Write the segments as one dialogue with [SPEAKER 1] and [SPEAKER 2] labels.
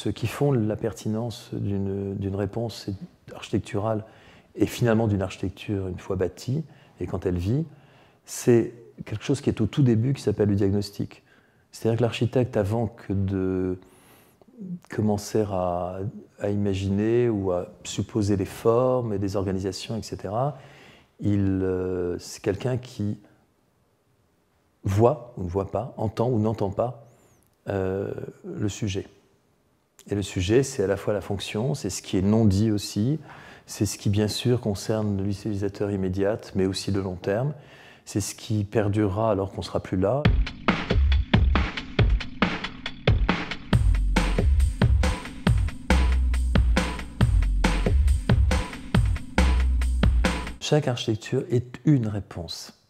[SPEAKER 1] ce qui fonde la pertinence d'une réponse architecturale et finalement d'une architecture une fois bâtie et quand elle vit, c'est quelque chose qui est au tout début qui s'appelle le diagnostic. C'est-à-dire que l'architecte, avant que de commencer à imaginer ou à supposer des formes et des organisations, etc., c'est quelqu'un qui voit ou ne voit pas, entend ou n'entend pas le sujet. Et le sujet, c'est à la fois la fonction, c'est ce qui est non dit aussi, c'est ce qui, bien sûr, concerne l'utilisateur immédiat, mais aussi le long terme. C'est ce qui perdurera alors qu'on ne sera plus là. Chaque architecture est une réponse.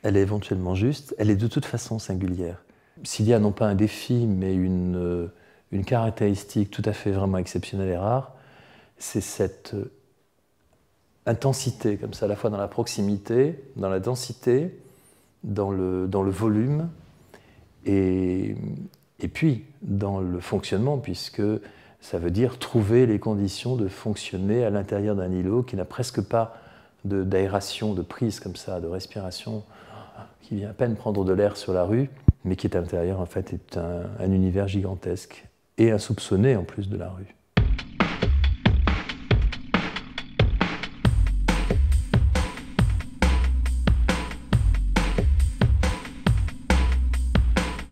[SPEAKER 1] Elle est éventuellement juste, elle est de toute façon singulière. S'il y a non pas un défi, mais une caractéristique tout à fait vraiment exceptionnelle et rare, c'est cette intensité, comme ça, à la fois dans la proximité, dans la densité, dans le volume, et puis dans le fonctionnement, puisque ça veut dire trouver les conditions de fonctionner à l'intérieur d'un îlot qui n'a presque pas d'aération, de prise comme ça, de respiration, qui vient à peine prendre de l'air sur la rue, mais qui est à l'intérieur, en fait, est un univers gigantesque et insoupçonné en plus de la rue.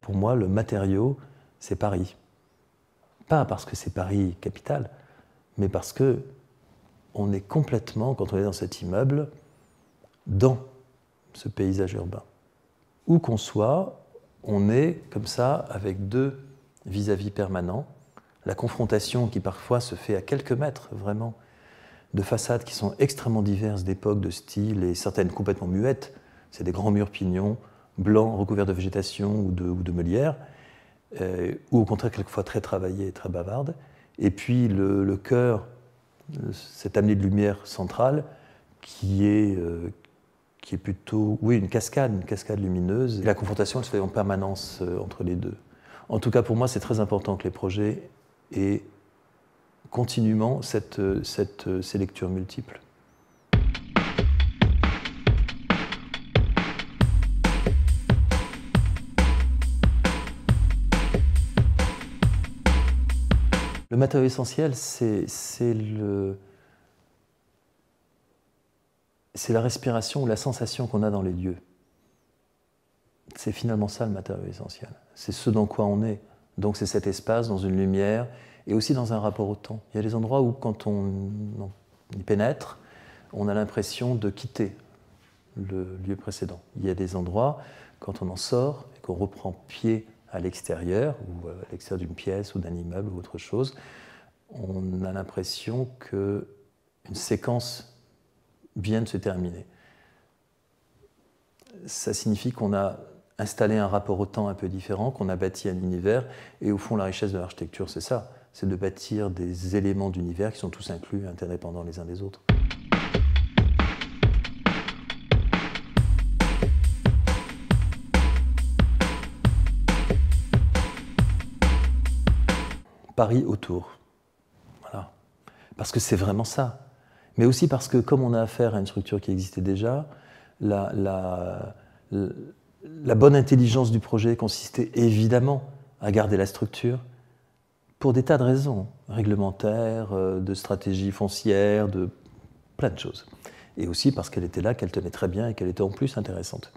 [SPEAKER 1] Pour moi, le matériau, c'est Paris. Pas parce que c'est Paris capitale, mais parce que on est complètement, quand on est dans cet immeuble, dans ce paysage urbain. Où qu'on soit, on est comme ça avec deux vis-à-vis permanents. La confrontation qui parfois se fait à quelques mètres, vraiment, de façades qui sont extrêmement diverses d'époque, de style, et certaines complètement muettes. C'est des grands murs pignons, blancs, recouverts de végétation ou de meulière, ou au contraire quelquefois très travaillés et très bavardes. Et puis le cœur, cette amenée de lumière centrale, qui est plutôt, oui, une cascade lumineuse. Et la confrontation, elle se fait en permanence entre les deux. En tout cas, pour moi, c'est très important que les projets aient continuellement ces lectures multiples. Le matériau essentiel, c'est la respiration ou la sensation qu'on a dans les lieux. C'est finalement ça le matériau essentiel. C'est ce dans quoi on est. Donc c'est cet espace dans une lumière et aussi dans un rapport au temps. Il y a des endroits où quand on y pénètre, on a l'impression de quitter le lieu précédent. Il y a des endroits, quand on en sort et qu'on reprend pied à l'extérieur, ou à l'extérieur d'une pièce ou d'un immeuble ou autre chose, on a l'impression qu'une séquence vient de se terminer. Ça signifie qu'on a installé un rapport au temps un peu différent, qu'on a bâti un univers, et au fond la richesse de l'architecture c'est ça, c'est de bâtir des éléments d'univers qui sont tous inclus, interdépendants les uns des autres. Paris autour, voilà. Parce que c'est vraiment ça. Mais aussi parce que, comme on a affaire à une structure qui existait déjà, la bonne intelligence du projet consistait évidemment à garder la structure pour des tas de raisons, réglementaires, de stratégie foncière, de plein de choses. Et aussi parce qu'elle était là, qu'elle tenait très bien et qu'elle était en plus intéressante.